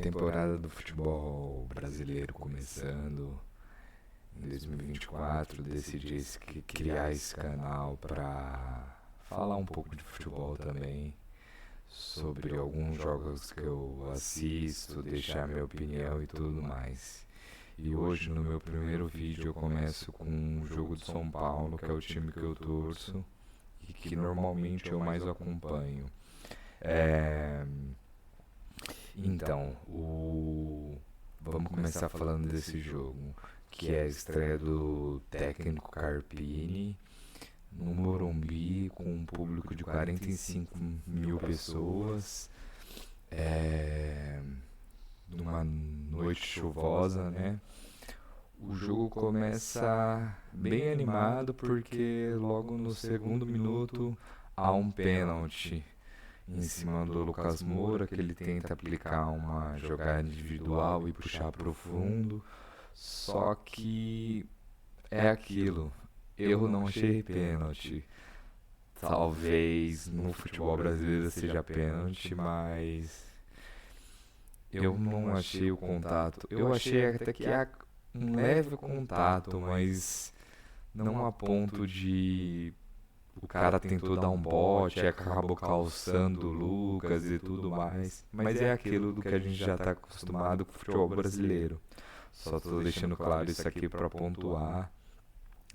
Temporada do futebol brasileiro começando em 2024, decidi criar esse canal para falar um pouco de futebol também, sobre alguns jogos que eu assisto, deixar minha opinião e tudo mais. E hoje no meu primeiro vídeo eu começo com um jogo de São Paulo, que é o time que eu torço e que normalmente eu mais acompanho. É... Então, vamos começar falando desse jogo, que é a estreia do técnico Carpini no Morumbi, com um público de 45 mil pessoas, numa noite chuvosa, né? O jogo começa bem animado porque logo no segundo minuto há um pênalti em cima do Lucas Moura, que ele tenta aplicar uma jogada individual e puxar para o fundo, só que é aquilo, eu não achei pênalti. Talvez no futebol brasileiro seja pênalti, mas eu não achei o contato. Eu achei até que há um leve contato, mas não a ponto de o cara tentou dar um bote, acabou calçando o Lucas e tudo mais. Mas é aquilo do que a gente já está acostumado com o futebol brasileiro. Só estou deixando claro isso aqui para pontuar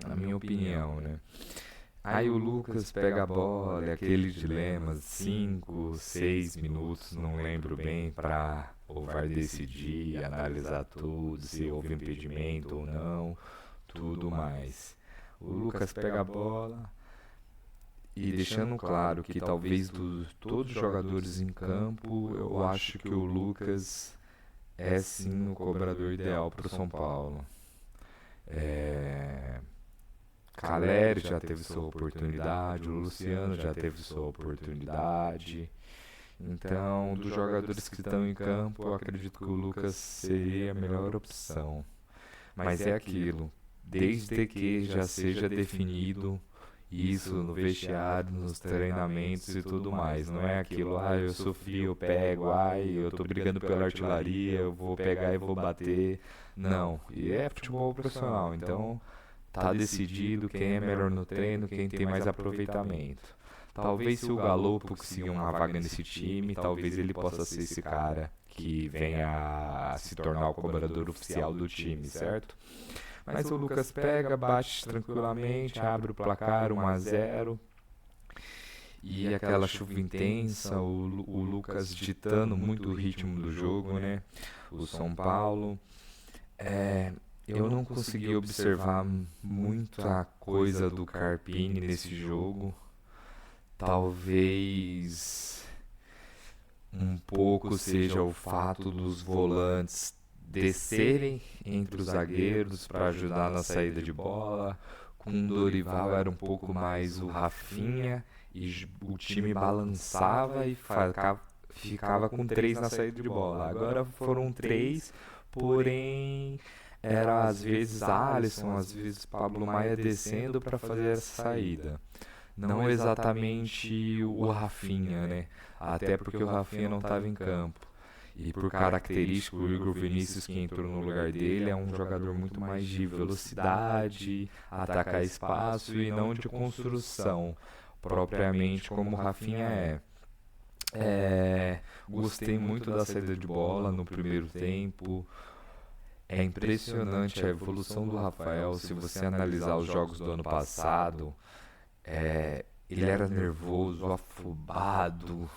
a minha opinião, né? Aí o Lucas pega a bola, é aquele dilema, 5, 6 minutos, não lembro bem, para o VAR decidir, analisar tudo, se houve impedimento ou não, tudo mais. O Lucas pega a bola e deixando claro que talvez de todos os jogadores em campo, eu acho que o Lucas é sim o cobrador ideal para o São Paulo. Caleri já teve sua oportunidade, o Luciano já teve sua oportunidade. Então, dos jogadores que estão em campo, eu acredito que o Lucas seria a melhor opção. Mas é aquilo, desde que já seja definido isso no vestiário, nos treinamentos e tudo mais. Não é aquilo, eu sofri, eu pego, eu tô brigando pela artilharia, eu vou pegar e vou bater. Não, e é futebol profissional, então tá decidido quem é melhor no treino, quem tem mais aproveitamento. Talvez se o Galo conseguir uma vaga nesse time, talvez ele possa ser esse cara que venha a se tornar o cobrador oficial do time, certo? Mas o Lucas pega, bate tranquilamente, abre o placar 1-0. E aquela chuva intensa, o Lucas ditando muito o ritmo do jogo, né? O São Paulo. Eu não consegui observar muita coisa do Carpini nesse jogo. Talvez um pouco seja o fato dos volantes descerem entre os zagueiros para ajudar na saída de bola. Com o Dorival era um pouco mais o Rafinha e o time balançava e ficava com 3 na saída de bola. Agora foram 3, porém era às vezes Alisson, às vezes Pablo Maia descendo para fazer essa saída. Não exatamente o Rafinha, né? Até porque o Rafinha não estava em campo. E por característica, o Igor Vinícius, que entrou no lugar dele, é um jogador muito mais de velocidade, atacar espaço e não de construção, propriamente como o Rafinha é. Gostei muito da saída de bola no primeiro tempo. É impressionante a evolução do Rafael. Se você analisar os jogos do ano passado, ele era nervoso, afobado,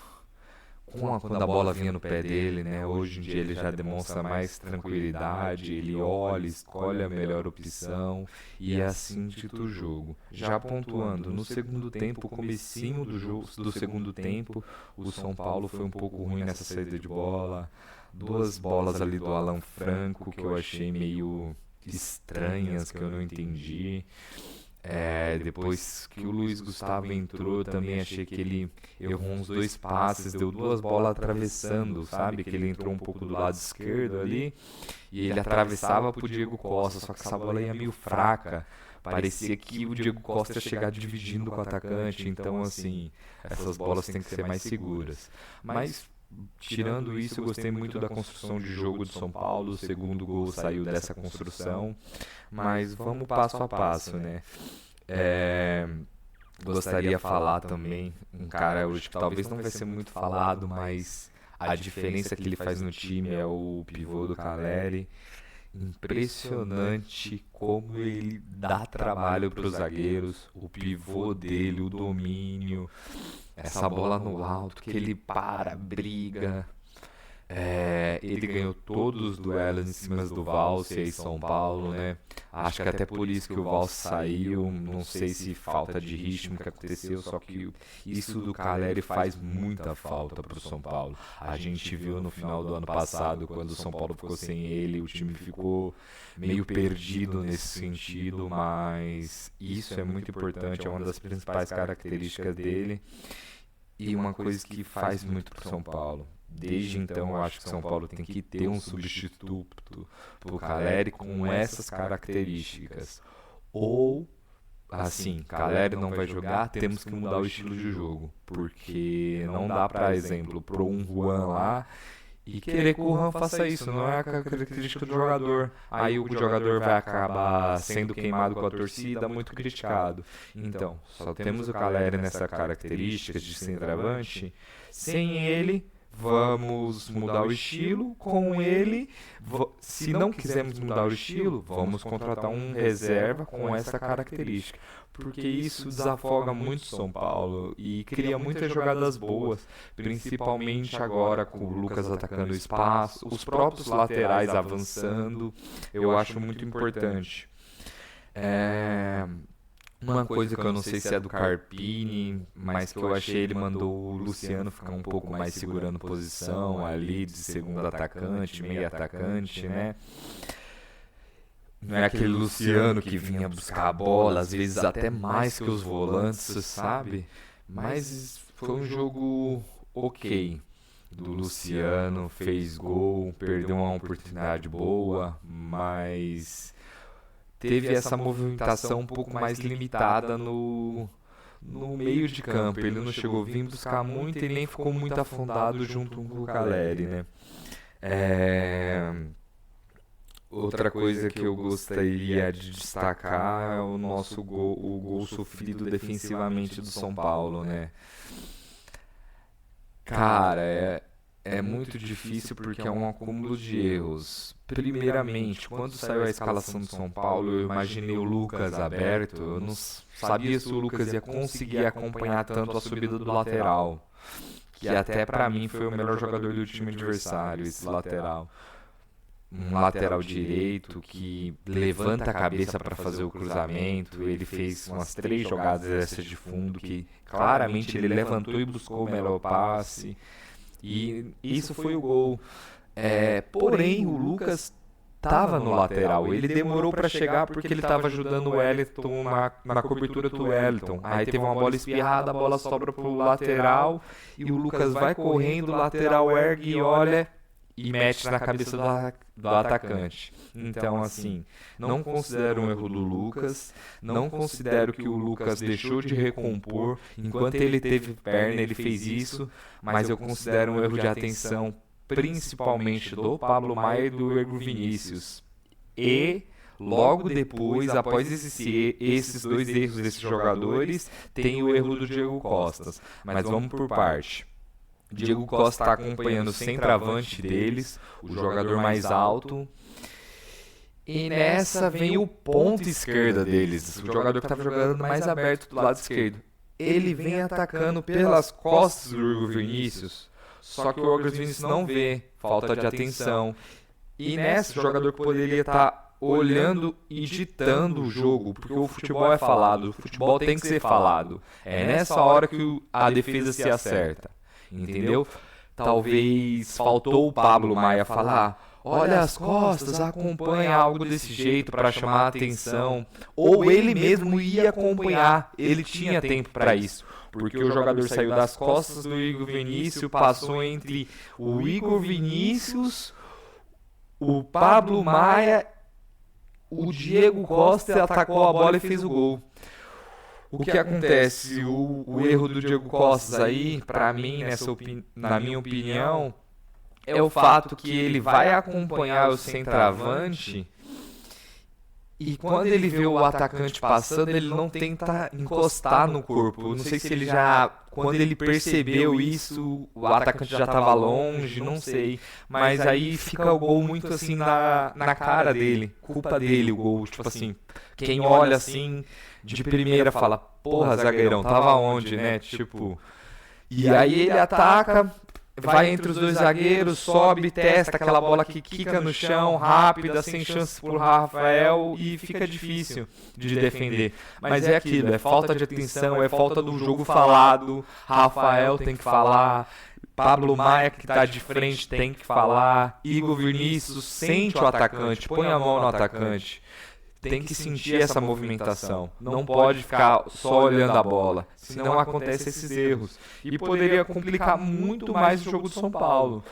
quando a bola vinha no pé dele, né? Hoje em dia ele já demonstra mais tranquilidade, ele olha, escolhe a melhor opção e assim dita o jogo. Já pontuando, no segundo tempo, comecinho do segundo tempo, o São Paulo foi um pouco ruim nessa saída de bola. 2 bolas ali do Alan Franco que eu achei meio estranhas, que eu não entendi. Depois que o Luiz Gustavo entrou, também achei que ele errou uns 2 passes, deu 2 bolas atravessando, sabe? Que ele entrou um pouco do lado esquerdo ali e ele atravessava pro Diego Costa, só que essa bola ia meio fraca. Parecia que o Diego Costa ia chegar dividindo com o atacante, então assim, essas bolas têm que ser mais seguras. Mas tirando isso, eu gostei muito da construção de jogo de São Paulo. O segundo gol saiu dessa construção. Mas vamos passo a passo, né? Gostaria de falar também, um cara hoje que talvez não vai ser muito falado, mas a diferença que ele faz no time é o pivô do Caleri. Impressionante como ele dá trabalho para os zagueiros, o pivô dele, o domínio, essa bola no alto, que ele para, briga. Ele ganhou todos os duelos em cima do Valse em São Paulo, né? Acho que até por isso que o Valse saiu. Não sei se falta de ritmo que aconteceu, só que isso do Caleri faz muita falta para o São Paulo. A gente viu no final do ano passado, quando o São Paulo ficou sem ele, o time ficou meio perdido nesse sentido, mas isso é muito importante, é uma das principais características dele e uma coisa que faz muito para o São Paulo. Desde então, eu acho que São Paulo tem que ter um substituto para o Caleri com essas características. Ou, assim, Caleri não vai jogar, temos que mudar o estilo de jogo. Porque não dá, por exemplo, pôr um Juan lá e querer que o Juan faça isso. Não é a característica do jogador. Aí o jogador vai acabar sendo queimado com a torcida, muito criticado. Então, só temos o Caleri nessa característica de centroavante. Sem ele, vamos mudar o estilo. Com ele, se não quisermos mudar o estilo, vamos contratar um reserva com essa característica. Porque isso desafoga muito São Paulo e cria muitas jogadas boas, principalmente agora com o Lucas atacando o espaço, os próprios laterais avançando. Eu acho muito importante. Uma coisa que eu não sei se é do Carpini, mas que eu achei, ele mandou o Luciano ficar um pouco mais segurando posição ali de segundo atacante, meio atacante, né? Não é aquele Luciano que vinha buscar a bola, às vezes até mais que os volantes, sabe? Mas foi um jogo ok do Luciano, fez gol, perdeu uma oportunidade boa, mas teve essa movimentação um pouco mais limitada no meio de campo. Ele não chegou a vir buscar muito e nem ficou muito afundado junto com o Caleri, né? Outra coisa que eu gostaria de destacar é o nosso gol, o gol sofrido defensivamente do São Paulo, né? Cara, é muito difícil porque é um acúmulo de erros. Primeiramente, quando saiu a escalação do São Paulo, eu imaginei o Lucas aberto. Eu não sabia se o Lucas ia conseguir acompanhar tanto a subida do lateral, que até pra mim foi o melhor jogador do time adversário, esse lateral. Um lateral direito que levanta a cabeça para fazer o cruzamento. Ele fez umas 3 jogadas dessas de fundo que claramente ele levantou e buscou o melhor passe. E isso foi o gol. Porém, o Lucas estava no lateral. Ele demorou para chegar porque ele estava ajudando o Wellington na cobertura do Wellington. Aí teve uma bola espirrada, a bola sobra para o lateral e o Lucas vai correndo, o lateral ergue e olha e mete na cabeça do atacante. Então, assim, não considero um erro do Lucas, não considero que o Lucas deixou de recompor. Enquanto ele teve perna, ele fez isso, mas eu considero um erro de atenção, principalmente do Pablo Maia e do Igor Vinícius. E logo depois, após esses 2 erros desses jogadores, tem o erro do Diego Costa. Mas vamos por parte. Diego Costa está acompanhando o centroavante deles, o jogador mais alto. E nessa vem o ponta esquerda deles, o jogador que estava jogando mais aberto do lado esquerdo. Ele vem atacando pelas costas do Igor Vinícius, só que o Igor Vinícius não vê, falta de atenção. E nessa, o jogador poderia estar olhando e ditando o jogo, porque o futebol é falado, o futebol tem que ser falado. É nessa hora que a defesa se acerta. Entendeu? Talvez faltou o Pablo Maia falar: olha as costas, acompanha algo desse jeito para chamar a atenção. Ou ele mesmo ia acompanhar, ele tinha tempo para isso. Porque o jogador saiu das costas do Igor Vinícius, passou entre o Igor Vinícius, o Pablo Maia, o Diego Costa, atacou a bola e fez o gol. O que acontece? O erro do Diego Costa aí, pra mim, na minha opinião, é o fato que ele vai acompanhar o centroavante e quando ele vê o atacante passando, ele não tenta encostar no corpo. Eu não sei se ele já, quando ele percebeu isso, o atacante já estava longe, não sei. Mas aí fica o gol muito assim na cara dele, culpa dele o gol. Tipo assim, quem olha assim de primeira fala, porra, zagueirão, tava onde, né? Tipo, e aí ele ataca, vai entre os dois zagueiros, sobe, testa aquela bola que quica no chão, rápida, sem chance pro Rafael e fica difícil de defender. Mas é aquilo, é falta de atenção, é falta do jogo falado, Rafael tem que falar, Pablo Maia que tá de frente tem que falar, Igor Vinícius sente o atacante, põe a mão no atacante. Tem que sentir essa movimentação. Não pode ficar só olhando a bola. Senão acontecem esses erros. E poderia complicar muito mais o jogo do São Paulo.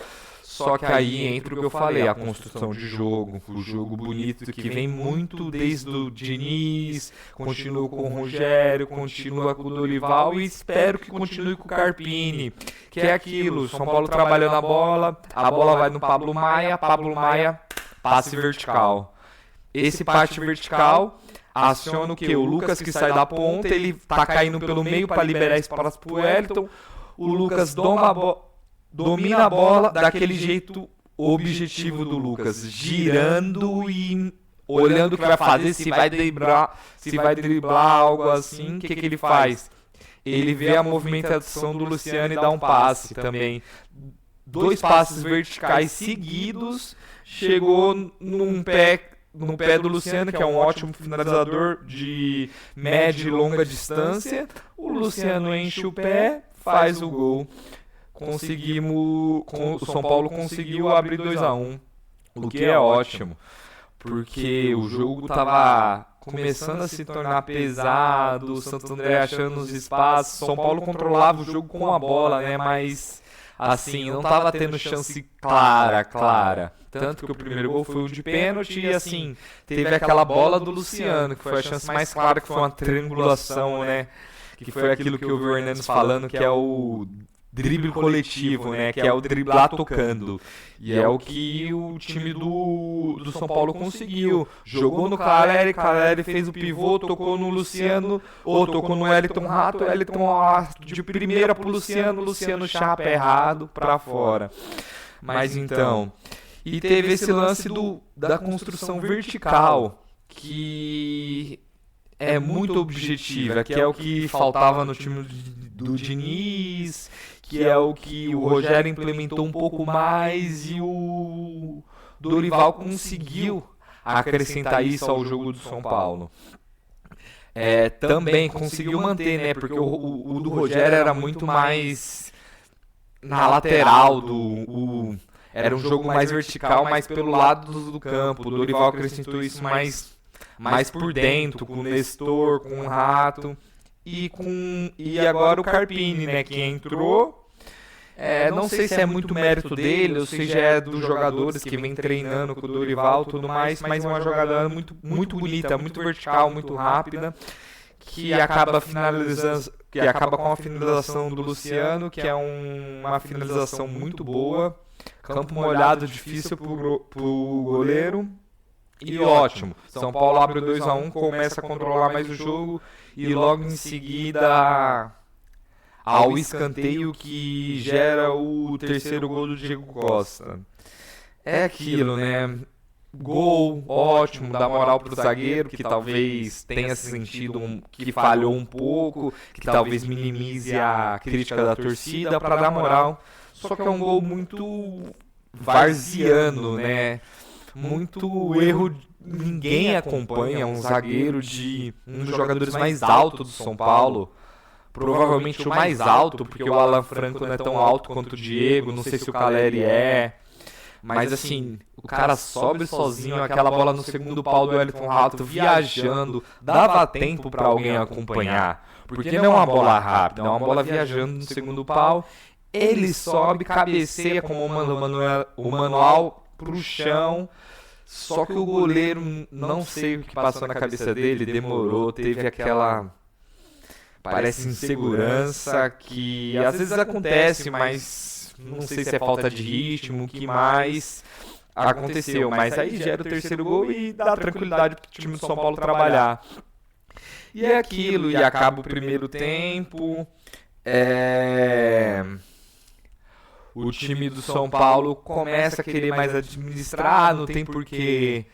Só que aí entra o que eu falei, a construção de jogo, o jogo bonito que vem muito desde o Diniz, continua com o Rogério, continua com o Dorival e espero que continue com o Carpini, que é aquilo, São Paulo trabalhando a bola vai no Pablo Maia, passe vertical. Esse passe vertical aciona o que? O Lucas que sai da ponta, ele tá caindo pelo meio para liberar espaço pro Wellington. O Lucas domina a bola daquele jeito objetivo do Lucas, girando e olhando o que vai fazer, se vai driblar algo assim, o que ele faz? Ele vê a movimentação do Luciano e dá um passe também. 2 passes verticais seguidos, chegou no pé do Luciano, que é um ótimo finalizador de média e longa distância. O Luciano enche o pé, faz o gol. O São Paulo conseguiu abrir 2-1, o que é ótimo, porque o jogo estava começando a se tornar pesado, o Santo André achando os espaços, São Paulo controlava o jogo com a bola, né, mas assim, não estava tendo chance clara. Tanto que o primeiro gol foi o de pênalti e assim, teve aquela bola do Luciano, que foi a chance mais clara, que foi uma triangulação, né? Que foi aquilo que eu vi o Hernandes falando, que é o drible coletivo, né? Que é o driblar tocando. E é o que o time do São Paulo conseguiu. Jogou no Caleri fez o pivô, tocou no Luciano, ou tocou no Wellington Rato, de primeira pro Luciano chapa errado pra fora. Mas então... E teve esse lance da construção vertical, que é muito objetiva, que é o que faltava no time do Diniz, que é o que o Rogério implementou um pouco mais e o Dorival conseguiu acrescentar isso ao jogo do São Paulo. Também conseguiu manter, né? Porque o do Rogério era muito mais na lateral era um jogo mais vertical, mais pelo lado do campo. O Dorival acrescentou isso mais por dentro, com o Nestor, com o Rato e agora o Carpini, né, que entrou. Não sei se é muito mérito dele, ou se já é dos jogadores que vem treinando com o Dorival e tudo mais, mas é uma jogada muito, muito bonita, muito vertical, muito rápida, que acaba com a finalização do Luciano, que é uma finalização muito boa. Campo molhado, difícil pro goleiro. E ótimo. São Paulo abre 2-1, começa a controlar mais o jogo. E logo em seguida ao escanteio que gera o terceiro gol do Diego Costa. É aquilo, né? Gol ótimo, dá moral pro zagueiro, que talvez tenha sentido que falhou um pouco, que talvez minimize a crítica da torcida para dar moral. Só que é um gol muito varziano, né? Muito erro, ninguém acompanha, um zagueiro um dos jogadores mais altos do São Paulo, provavelmente o mais alto, porque o Alan Franco não é tão alto quanto o Diego, não sei se o Caleri é, mas assim, o cara sobe sozinho, aquela bola no segundo pau do Wellington Rato, viajando, dava tempo para alguém acompanhar, porque não é uma bola rápida, é uma bola viajando no segundo pau. Ele sobe, cabeceia como o manual pro chão. Só que o goleiro, não sei o que passou na cabeça dele, demorou, teve parece insegurança que às vezes acontece, mas não sei se é falta de ritmo, o que mais aconteceu. Mas aí gera o terceiro gol e dá tranquilidade pro time do São Paulo trabalhar. E é aquilo, e acaba o primeiro tempo. O time do São Paulo começa a querer mais administrar, não tem porquê,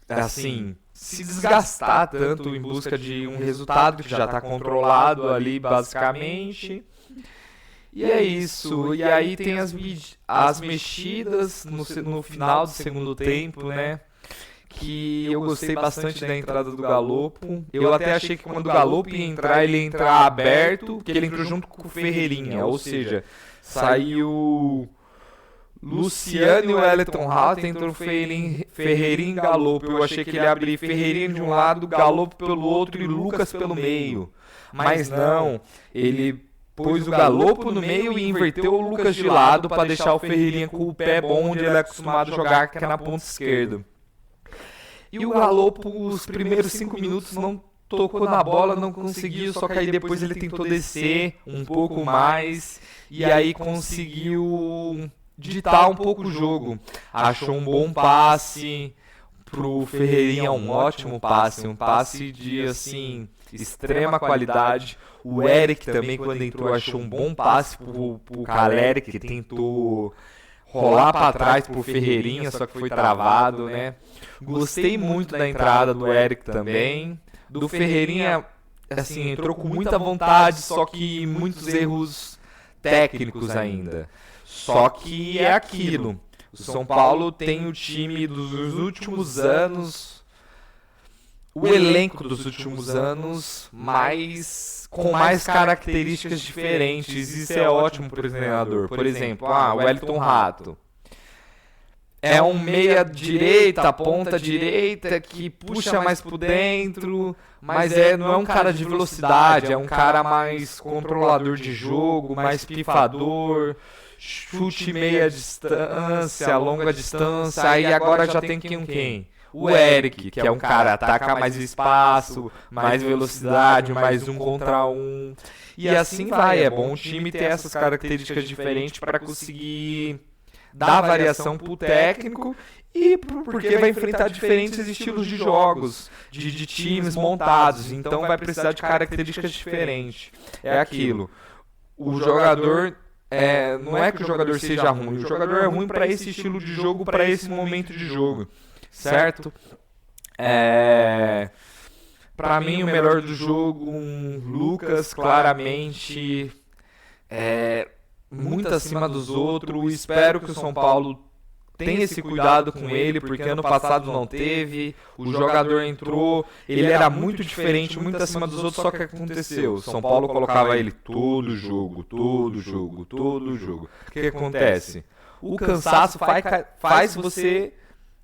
assim, se desgastar tanto em busca de um resultado que já está controlado ali, basicamente. E é isso. E aí tem as mexidas no final do segundo tempo, né? Que eu gostei bastante da entrada do Galopo. Eu até achei que quando o Galopo ia entrar, ele ia entrar aberto, que ele entrou junto com o Ferreirinha. Ou seja, saiu Luciano e o Wellington Rato, entrou Ferreirinha e Galopo. Eu achei que ele ia abrir Ferreirinha de um lado, Galopo pelo outro e Lucas pelo meio. Mas não, ele pôs o Galopo no meio e inverteu o Lucas de lado para deixar o Ferreirinha com o pé bom onde ele é acostumado a jogar, que é na ponta esquerda. E o Galopo, os primeiros 5 minutos, não tocou na bola, não conseguiu, só que aí depois ele tentou descer um pouco mais e aí conseguiu ditar um pouco o jogo. Achou um bom passe pro Ferreirinha, um ótimo passe, um passe de, assim, extrema qualidade. O Eric também, quando entrou, achou um bom passe pro Caleri, que tentou rolar para trás pro Ferreirinha, só que foi travado, né? Gostei muito da entrada do Eric também. Do Ferreirinha, assim, entrou com muita vontade, só que muitos erros técnicos ainda. Só que é aquilo. O São Paulo tem o time dos últimos anos, o elenco dos últimos anos, com mais características diferentes. Isso é ótimo para o treinador. Por exemplo, o Wellington Rato. É um meia direita, ponta direita, que puxa mais por dentro, mas não é um cara de velocidade, é um cara mais controlador de jogo, mais pifador, chute meia distância, longa distância. Aí agora já tem quem? O Eric, que é um cara ataca mais espaço, mais velocidade, mais 1 contra 1. E assim vai, é bom o time ter essas características diferentes para conseguir dar variação pro técnico e porque vai enfrentar diferentes estilos de jogos, de times montados, então vai precisar de características diferentes. É aquilo. O jogador, não é que o jogador seja ruim, o jogador é ruim para esse estilo de jogo, para esse momento de jogo, certo? Para mim, o melhor do jogo, Lucas, claramente, muito acima dos outros. Espero que o São Paulo tenha esse cuidado com ele, porque ano passado não teve. O jogador entrou, ele era muito diferente, muito acima dos outros, só que o que aconteceu? O São Paulo colocava ele todo jogo. O que acontece? O cansaço faz você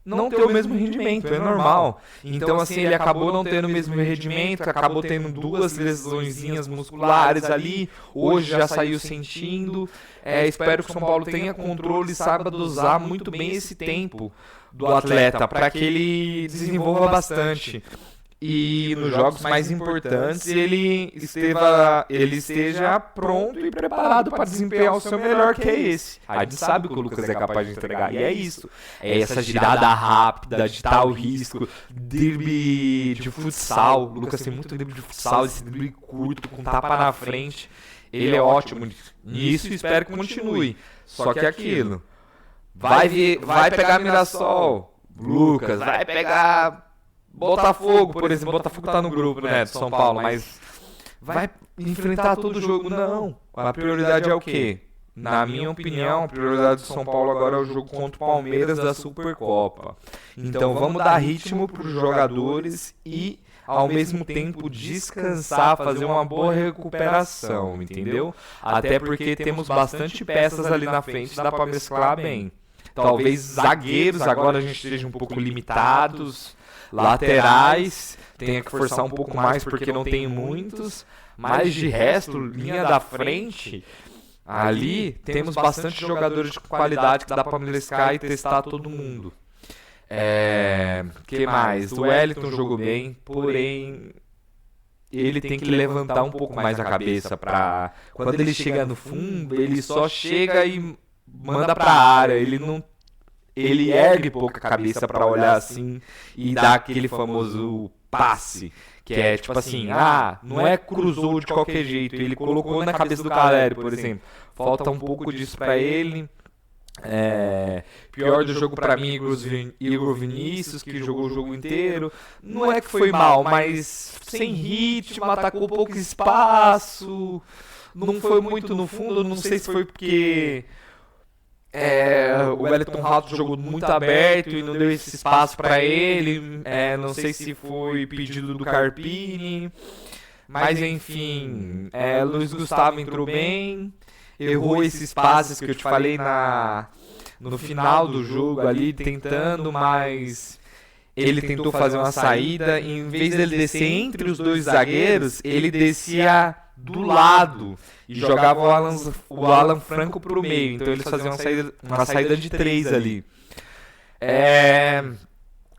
não ter o mesmo rendimento, é normal. Então, assim, ele acabou não tendo o mesmo rendimento, acabou tendo 2 lesõezinhas musculares ali, hoje já saiu sentindo. Espero que o São Paulo tenha controle e saiba dosar muito bem esse tempo do atleta, para que ele desenvolva bastante. E nos jogos mais importantes ele esteja pronto e preparado para desempenhar o seu melhor, que é esse. A gente sabe o que o Lucas é capaz de entregar, e é isso. É essa girada rápida, de tal risco, drible de futsal. O Lucas tem muito drible de futsal, esse drible curto, com tapa na frente. Ele é ótimo nisso e espero que continue. Só que é aquilo. Vai pegar Mirassol, Lucas, vai pegar Botafogo, por exemplo. Botafogo tá no grupo, né, do São Paulo, mas vai enfrentar todo jogo? Não. A prioridade é o quê? Na minha opinião, a prioridade do São Paulo agora é o jogo contra o Palmeiras da Supercopa. Então vamos dar ritmo para os jogadores e, ao mesmo tempo, descansar, fazer uma boa recuperação, entendeu? Até porque temos bastante peças ali na frente, dá para mesclar bem. Talvez zagueiros agora a gente esteja um pouco limitados. Laterais, tenha que forçar um pouco mais porque não tem muitos, mas de resto, linha da frente, ali temos bastante jogadores de qualidade que dá para mesclar e testar todo mundo. Que mais? O Wellington jogou bem, porém ele tem que levantar um pouco mais a cabeça pra... Quando ele chega no fundo, ele só chega e manda pra área, ele não... Ele ergue pouco a cabeça pra olhar assim e dar aquele famoso passe, que é tipo assim, não é cruzou de qualquer jeito, ele colocou na cabeça do Caleri, por exemplo. Falta um pouco disso pra ele. Pior do jogo pra mim, Igor Vinícius, que jogou o jogo inteiro. Não é que foi mal, mas sem ritmo, atacou pouco espaço, não foi muito no fundo. Não sei se foi porque o Wellington Rato jogou muito aberto e não deu esse espaço pra ele. Não sei se foi pedido do Carpini, mas enfim, Luiz Gustavo entrou bem. Errou esses passes que eu te falei no final do jogo ali, tentando, mas ele tentou fazer uma saída. E em vez dele descer entre os dois zagueiros, ele descia do lado e jogava o Alan Franco pro meio. Então eles faziam uma saída de 3 ali.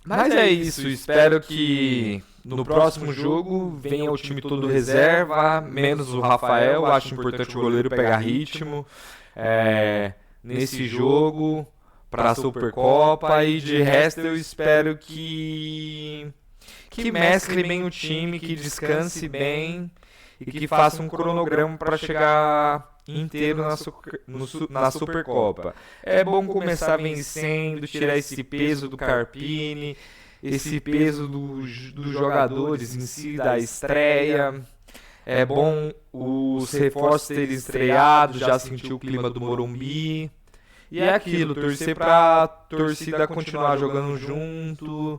Mas é isso, espero que no próximo jogo venha o time todo reserva, menos o Rafael. Acho importante o goleiro pegar ritmo nesse jogo para a Supercopa. E de resto eu espero que mescle bem o time, que descanse bem e que faça um cronograma para chegar inteiro na Supercopa. É bom começar vencendo, tirar esse peso do Carpini, esse peso dos jogadores em si, da estreia. É bom os reforços terem estreado, já sentiu o clima do Morumbi. E é aquilo, torcer pra torcida continuar jogando junto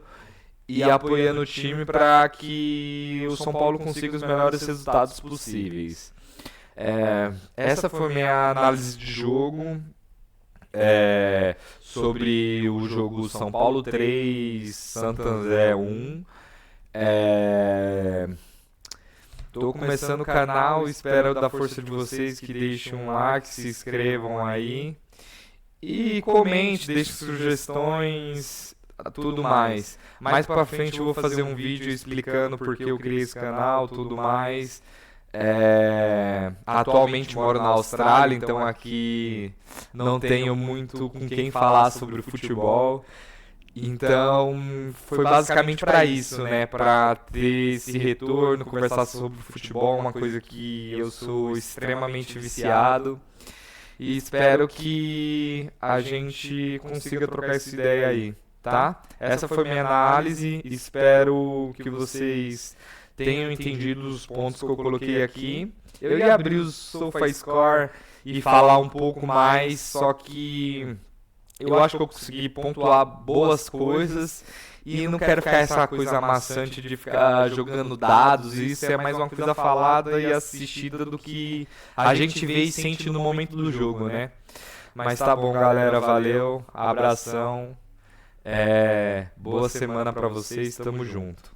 e apoiando o time para que o São Paulo consiga os melhores resultados possíveis. Essa foi minha análise de jogo. Sobre o jogo São Paulo 3, Santo André 1. Tô começando o canal, espero da força de vocês, que deixem um like, se inscrevam aí e comente, deixe sugestões, tudo mais. Mais pra frente eu vou fazer um vídeo explicando por que eu criei esse canal, tudo mais. Atualmente moro na Austrália, então aqui não tenho muito com quem falar sobre o futebol. Então foi basicamente para isso, né? Para ter esse retorno, conversar sobre futebol, uma coisa que eu sou extremamente viciado. E espero que a gente consiga trocar essa ideia aí, tá? Essa foi minha análise, espero que vocês tenham entendido os pontos que eu coloquei aqui. Eu ia abrir o SofaScore e falar um pouco mais, só que eu acho que eu consegui pontuar boas coisas e não quero ficar essa coisa amassante de ficar jogando dados. Isso é mais uma coisa falada e assistida do que a gente vê e sente no momento do jogo, né? Mas tá bom, galera, valeu, abração, boa semana pra vocês, tamo junto.